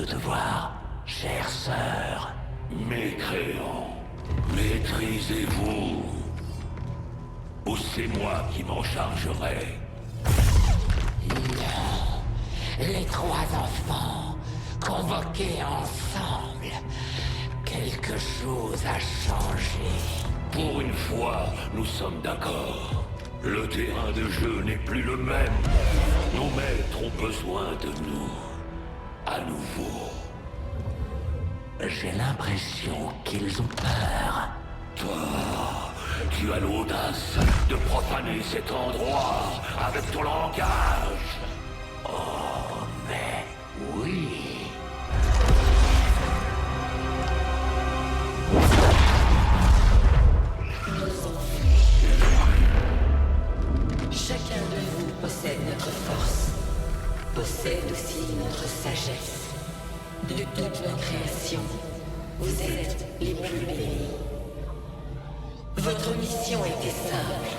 devoir, chère sœur. Mécréants, maîtrisez-vous. Ou c'est moi qui m'en chargerai. Non. Les trois enfants, convoqués ensemble. Quelque chose a changé. Pour une fois, nous sommes d'accord. Le terrain de jeu n'est plus le même. Nos maîtres ont besoin de nous. À nouveau. J'ai l'impression qu'ils ont peur. Toi, tu as l'audace de profaner cet endroit avec ton langage. Oh, mais oui. Chacun de vous possède notre force, possède aussi notre sagesse. De toute nos créations, vous êtes les plus bénis. Votre mission était simple.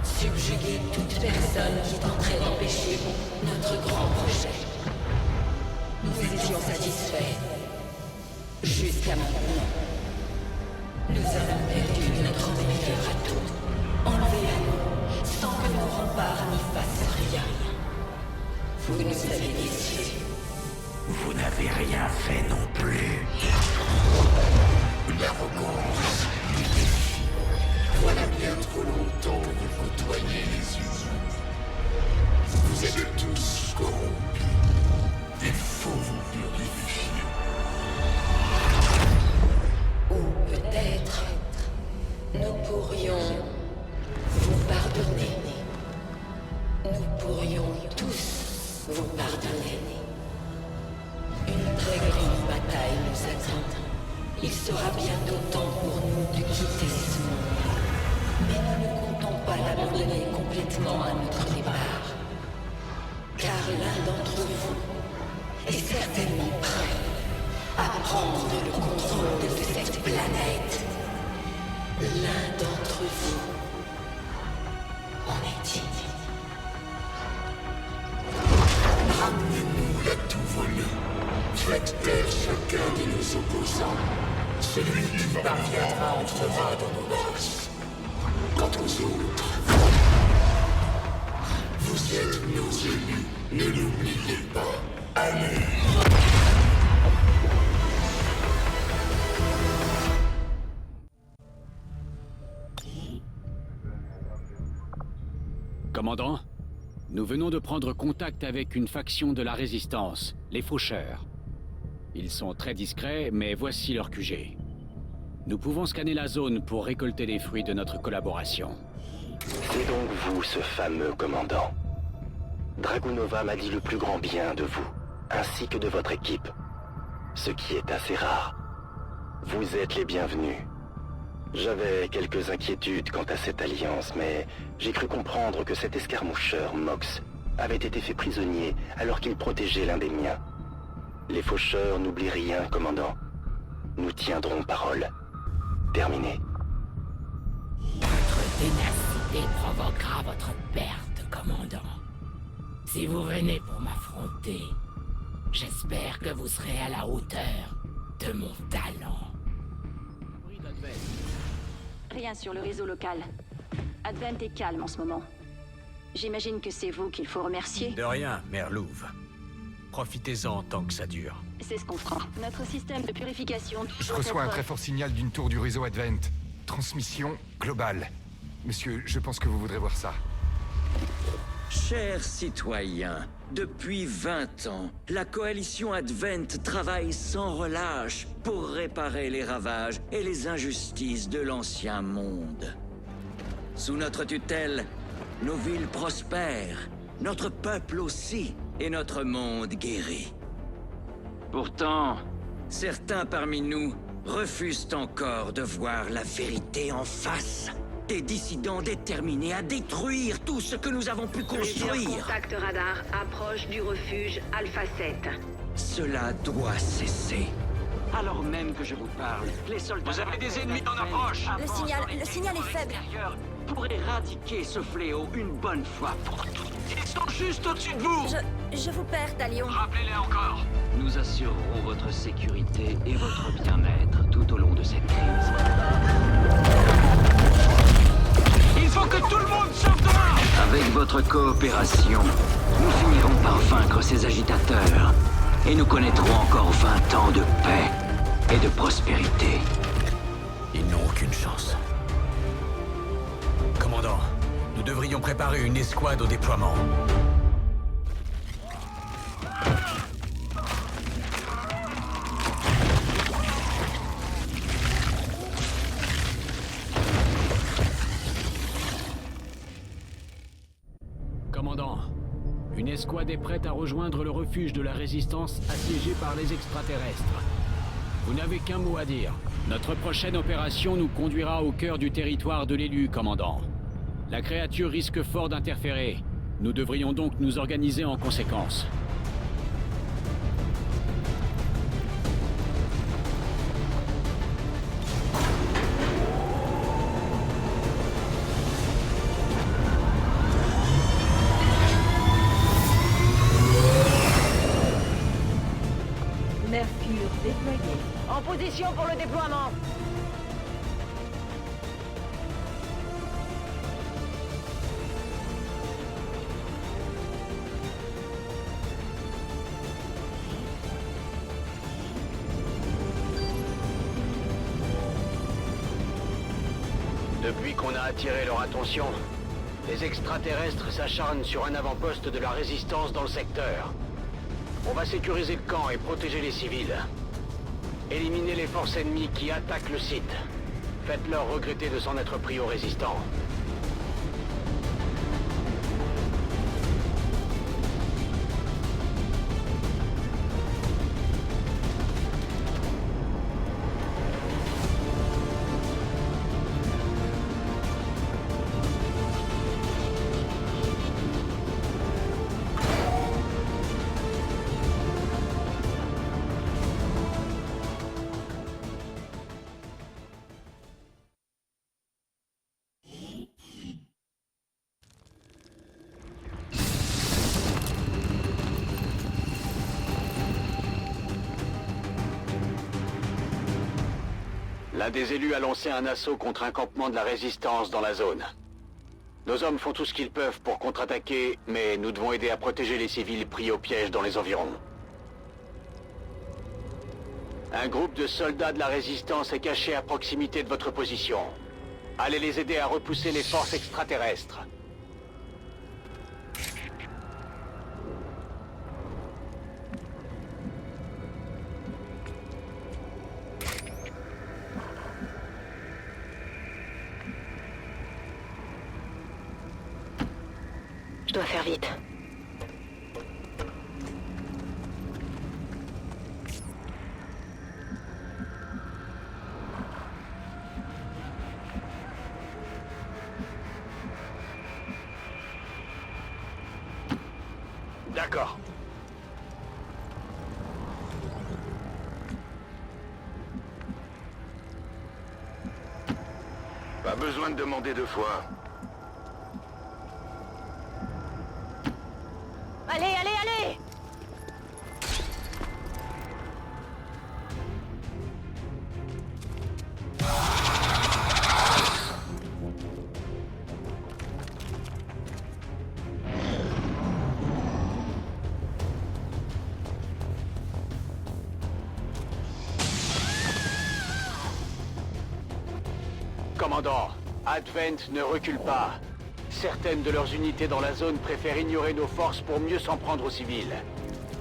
Subjuguer toute personne qui tenterait d'empêcher notre grand projet. Nous étions satisfaits. Jusqu'à maintenant. Nous avons perdu notre meilleur atout. Enlevé à nous, sans que nos remparts n'y fassent rien. Vous nous avez déçus. Vous n'avez rien fait non plus. L'arrogance, les défis. Voilà bien trop longtemps que vous côtoyez les humains. Vous êtes tous corrompus. Il faut vous purifier. Ou peut-être, nous pourrions vous pardonner. Nous pourrions tous vous pardonner. Une très grande bataille nous attend. Il sera bientôt temps pour nous de quitter ce monde. Mais nous ne comptons pas l'abandonner complètement à notre départ. Car l'un d'entre vous est certainement prêt à prendre le contrôle de cette planète. L'un d'entre vous en est digne. Ramenez-nous la tout volée. Faites taire chacun de nos opposants. Celui qui parviendra entrera dans nos grâces. Quant aux autres, vous êtes nos élus. Ne l'oubliez pas. Allez. Commandant, nous venons de prendre contact avec une faction de la Résistance, les Faucheurs. Ils sont très discrets, mais voici leur QG. Nous pouvons scanner la zone pour récolter les fruits de notre collaboration. C'est donc vous, ce fameux commandant. Dragunova m'a dit le plus grand bien de vous, ainsi que de votre équipe. Ce qui est assez rare. Vous êtes les bienvenus. J'avais quelques inquiétudes quant à cette alliance, mais j'ai cru comprendre que cet escarmoucheur, Mox, avait été fait prisonnier alors qu'il protégeait l'un des miens. Les faucheurs n'oublient rien, commandant. Nous tiendrons parole. Terminé. Votre ténacité provoquera votre perte, commandant. Si vous venez pour m'affronter, j'espère que vous serez à la hauteur de mon talent. Rien sur le réseau local. Advent est calme en ce moment. J'imagine que c'est vous qu'il faut remercier. De rien, Mère Louve. Profitez-en tant que ça dure. C'est ce qu'on fera. Notre système de purification... Je reçois un très fort signal d'une tour du réseau Advent. Transmission globale. Monsieur, je pense que vous voudrez voir ça. Chers citoyens, depuis 20 ans, la coalition Advent travaille sans relâche pour réparer les ravages et les injustices de l'ancien monde. Sous notre tutelle, nos villes prospèrent, notre peuple aussi, et notre monde guérit. Pourtant, certains parmi nous refusent encore de voir la vérité en face. Des dissidents déterminés à détruire tout ce que nous avons pu construire. Contact radar, approche du refuge Alpha 7. Cela doit cesser. Alors même que je vous parle, les soldats... Vous avez des ennemis en approche! Le signal est faible. pour éradiquer ce fléau une bonne fois pour toutes. Ils sont juste au-dessus de vous! Je vous perds, Talion. Rappelez-les encore! Nous assurerons votre sécurité et votre bien-être tout au long de cette crise. Il faut que tout le monde sorte de là! Avec votre coopération, nous finirons par vaincre ces agitateurs. Et nous connaîtrons encore 20 ans de paix et de prospérité. Ils n'ont aucune chance. Commandant, nous devrions préparer une escouade au déploiement. Commandant, une escouade est prête à rejoindre le refuge de la Résistance assiégé par les extraterrestres. Vous n'avez qu'un mot à dire. Notre prochaine opération nous conduira au cœur du territoire de l'élu, commandant. La créature risque fort d'interférer. Nous devrions donc nous organiser en conséquence. Mercure déployé. En position pour le déploiement. Depuis qu'on a attiré leur attention, les extraterrestres s'acharnent sur un avant-poste de la Résistance dans le secteur. On va sécuriser le camp et protéger les civils. Éliminez les forces ennemies qui attaquent le site. Faites-leur regretter de s'en être pris aux résistants. L'un des élus a lancé un assaut contre un campement de la Résistance dans la zone. Nos hommes font tout ce qu'ils peuvent pour contre-attaquer, mais nous devons aider à protéger les civils pris au piège dans les environs. Un groupe de soldats de la Résistance est caché à proximité de votre position. Allez les aider à repousser les forces extraterrestres. Je dois faire vite. D'accord. Pas besoin de demander deux fois. Allez, allez, allez! Commandant, Advent ne recule pas. Certaines de leurs unités dans la zone préfèrent ignorer nos forces pour mieux s'en prendre aux civils.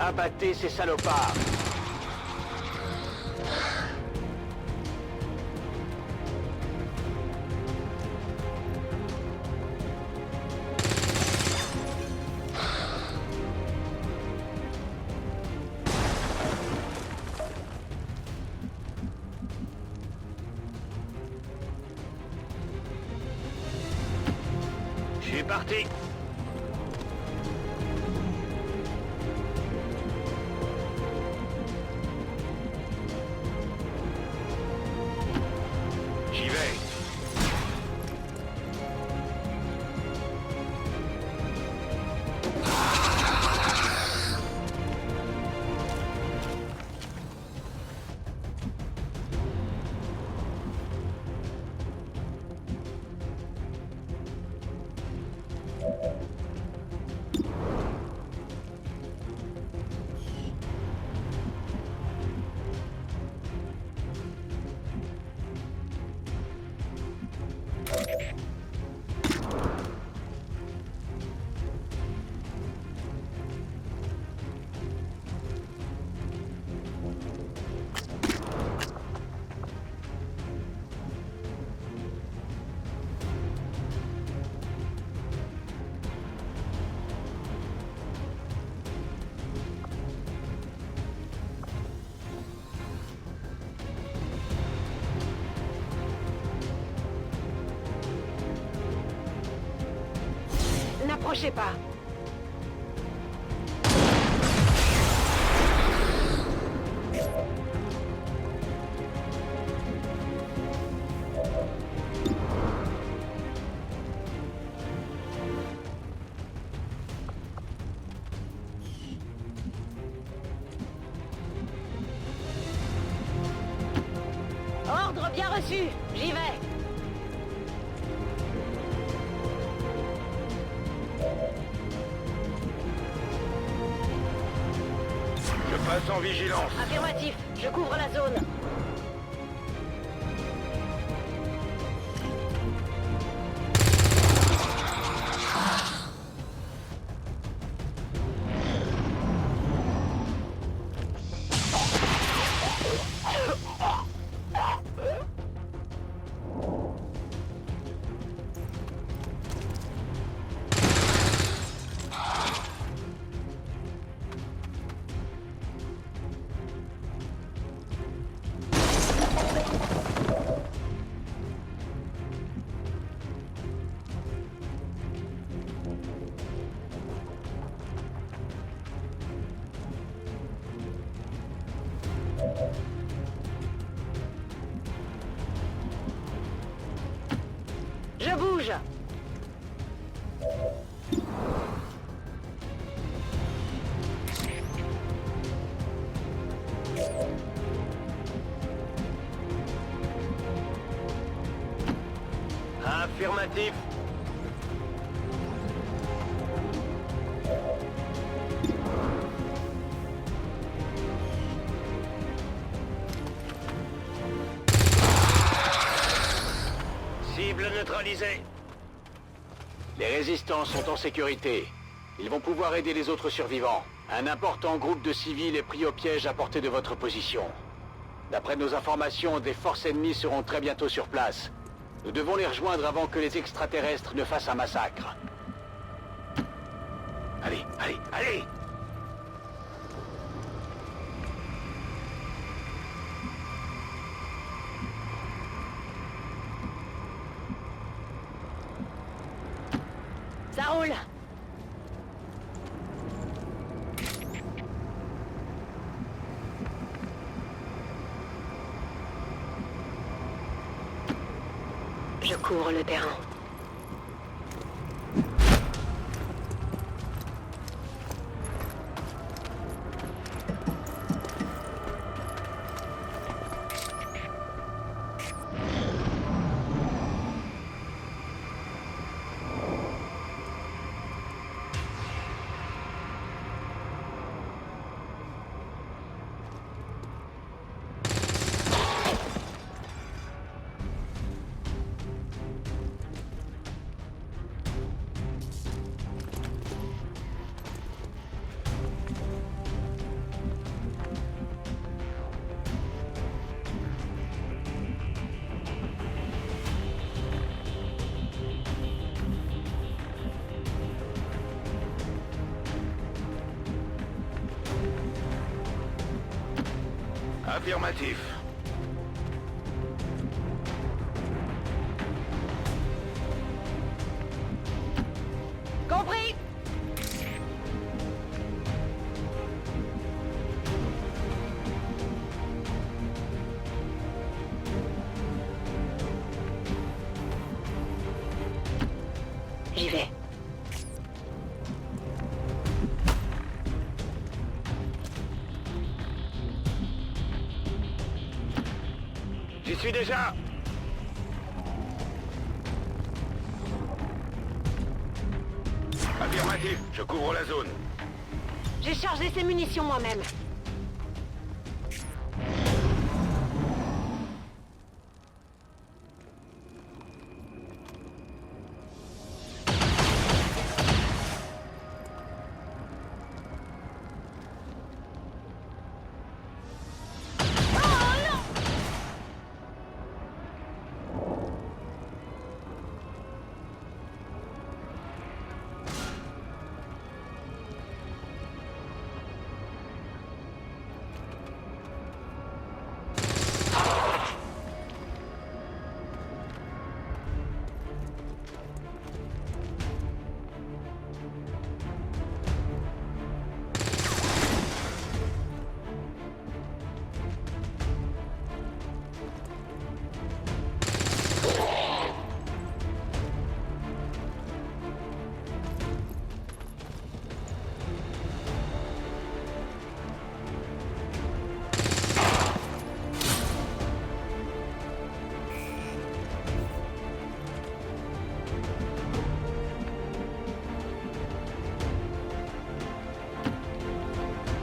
Abattez ces salopards! Je suis parti. J'y vais. Approchez pas. Ordre bien reçu. J'y vais. Je passe en vigilance. Affirmatif. Je couvre la zone. Je bouge. Affirmatif. Cible neutralisée. Les résistants sont en sécurité. Ils vont pouvoir aider les autres survivants. Un important groupe de civils est pris au piège à portée de votre position. D'après nos informations, des forces ennemies seront très bientôt sur place. Nous devons les rejoindre avant que les extraterrestres ne fassent un massacre. Allez, allez, allez! Ça roule. Je couvre le terrain. Affirmatif. Compris. J'y vais. J'y suis déjà. Affirmatif, je couvre la zone. J'ai chargé ces munitions moi-même.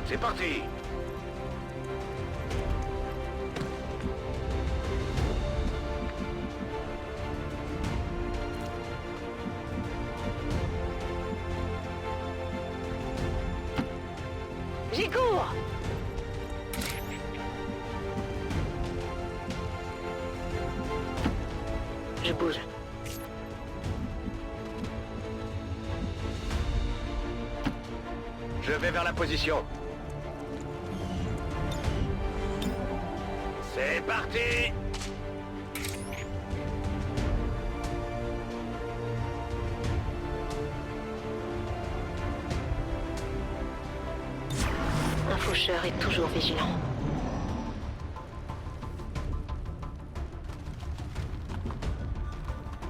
C'est parti. J'y cours! Je bouge. Je vais vers la position. C'est parti. Un faucheur est toujours vigilant.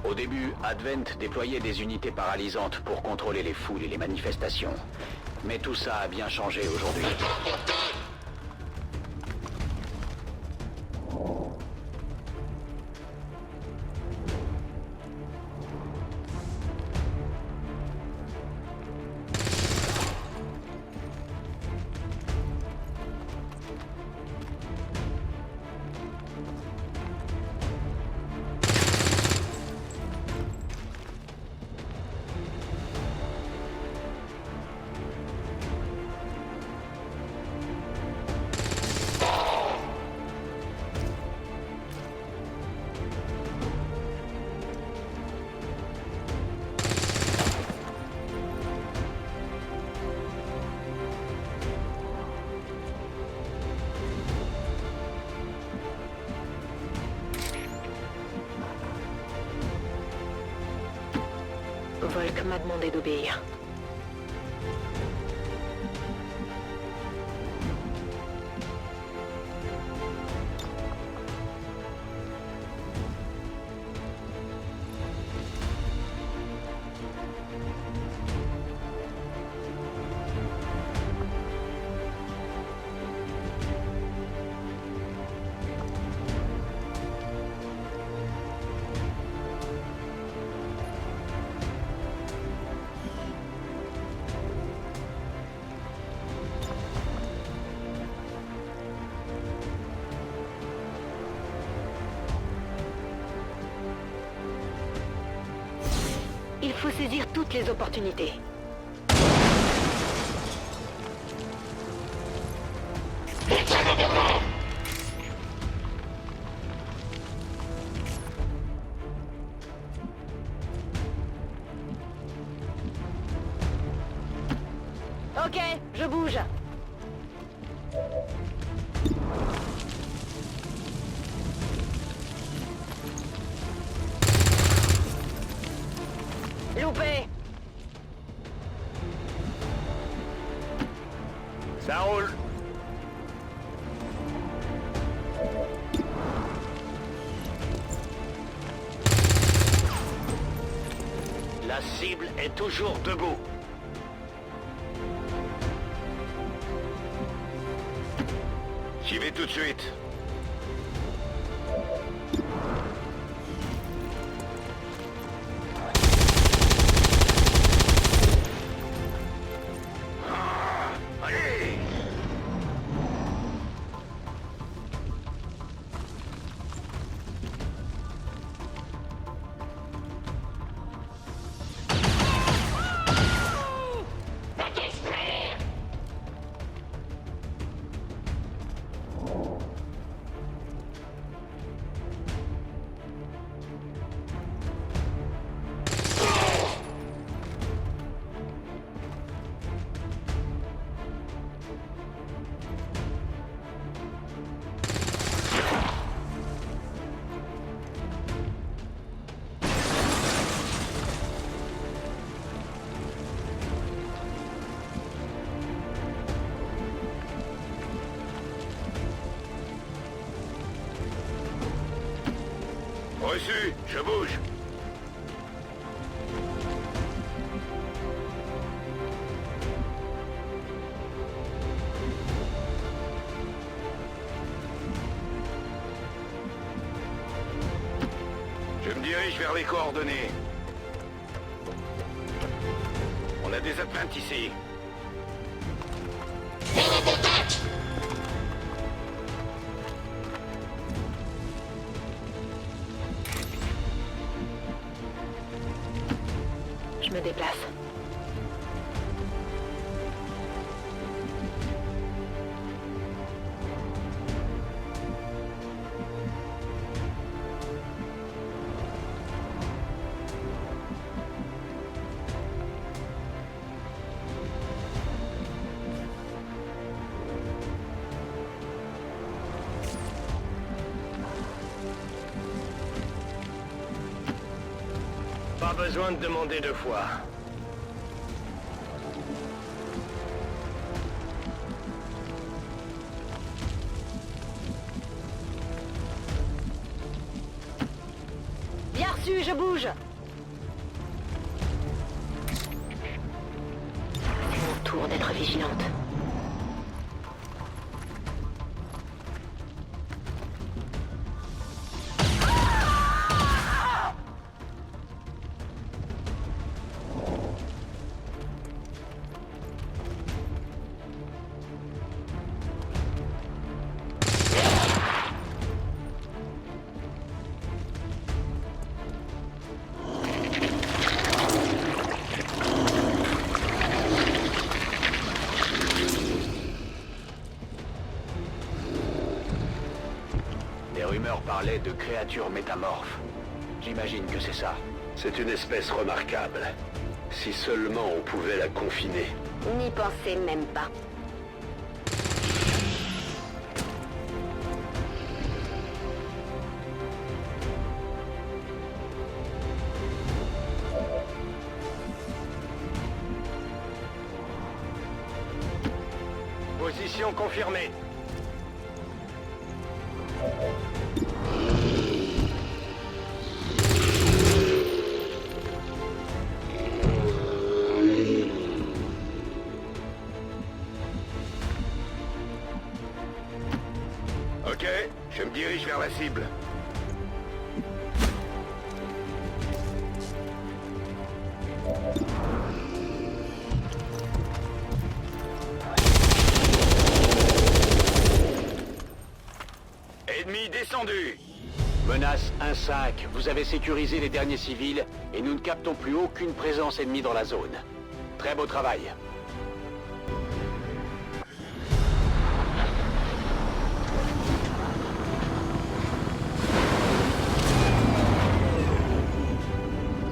Au début, Advent déployait des unités paralysantes pour contrôler les foules et les manifestations. Mais tout ça a bien changé aujourd'hui. Volk m'a demandé d'obéir. Il faut saisir toutes les opportunités. Ok, je bouge. Loupé. Ça roule. La cible est toujours debout. J'y vais tout de suite. Allez! Reçu, je bouge. Je me dirige vers les coordonnées. On a des atteintes ici. déplace. Pas besoin de demander deux fois. Bien reçu, je bouge. C'est mon tour d'être vigilante. Les rumeurs parlaient de créatures métamorphes. J'imagine que c'est ça. C'est une espèce remarquable. Si seulement on pouvait la confiner. N'y pensez même pas. Position confirmée. Ok, je me dirige vers la cible. Ennemi descendu. Menace 1-5, vous avez sécurisé les derniers civils et nous ne captons plus aucune présence ennemie dans la zone. Très beau travail.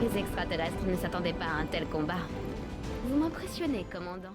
Les extraterrestres ne s'attendaient pas à un tel combat. Vous m'impressionnez, commandant.